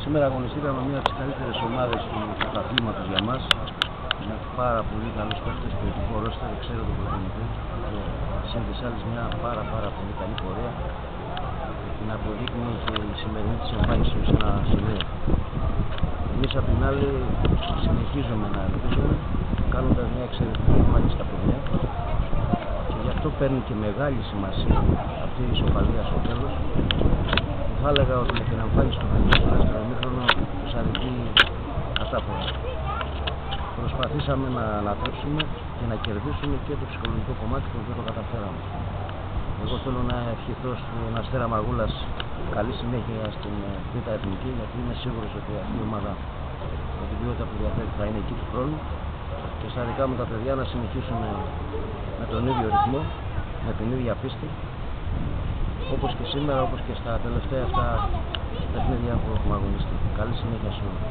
Σήμερα αγωνιστήκαμε μία από τις καλύτερες ομάδες του πρωταθλήματος για μας. Με πάρα πολύ καλούς παίκτες, ποιοτικό ρόστερ, ξέρω τον προπονητή. Και σε άλλες μια πάρα πολύ καλή πορεία. Την αποδείκνει και η σημερινή της εμφάνιση σε ένα σημείο. Εμείς απ' την άλλη συνεχίζουμε να ελπίζουμε, κάνοντας μια εξαιρετική εμφάνιση στα παιδιά. Και γι' αυτό παίρνει και μεγάλη σημασία αυτή η ισοπαλία στο τέλος. Θα έλεγα ότι με την εμφάνιση του παιδιού στο δεύτερο ημίχρονο τους αδικεί κατάφορα. Προσπαθήσαμε να ανατρέψουμε και να κερδίσουμε και το ψυχολογικό κομμάτι που δεν το καταφέραμε. Εγώ θέλω να ευχηθώ στον Αστέρα Μαγούλας καλή συνέχεια στην Β' Εθνική, γιατί είμαι σίγουρος ότι αυτή η ομάδα με την ποιότητα που διαθέτει θα είναι εκεί του χρόνου, και στα δικά μου τα παιδιά να συνεχίσουν με τον ίδιο ρυθμό, με την ίδια πίστη, όπως και σήμερα, όπως και στα τελευταία αυτά παιχνίδια που έχουμε αγωνιστεί. Καλή συνέχεια σε όλους.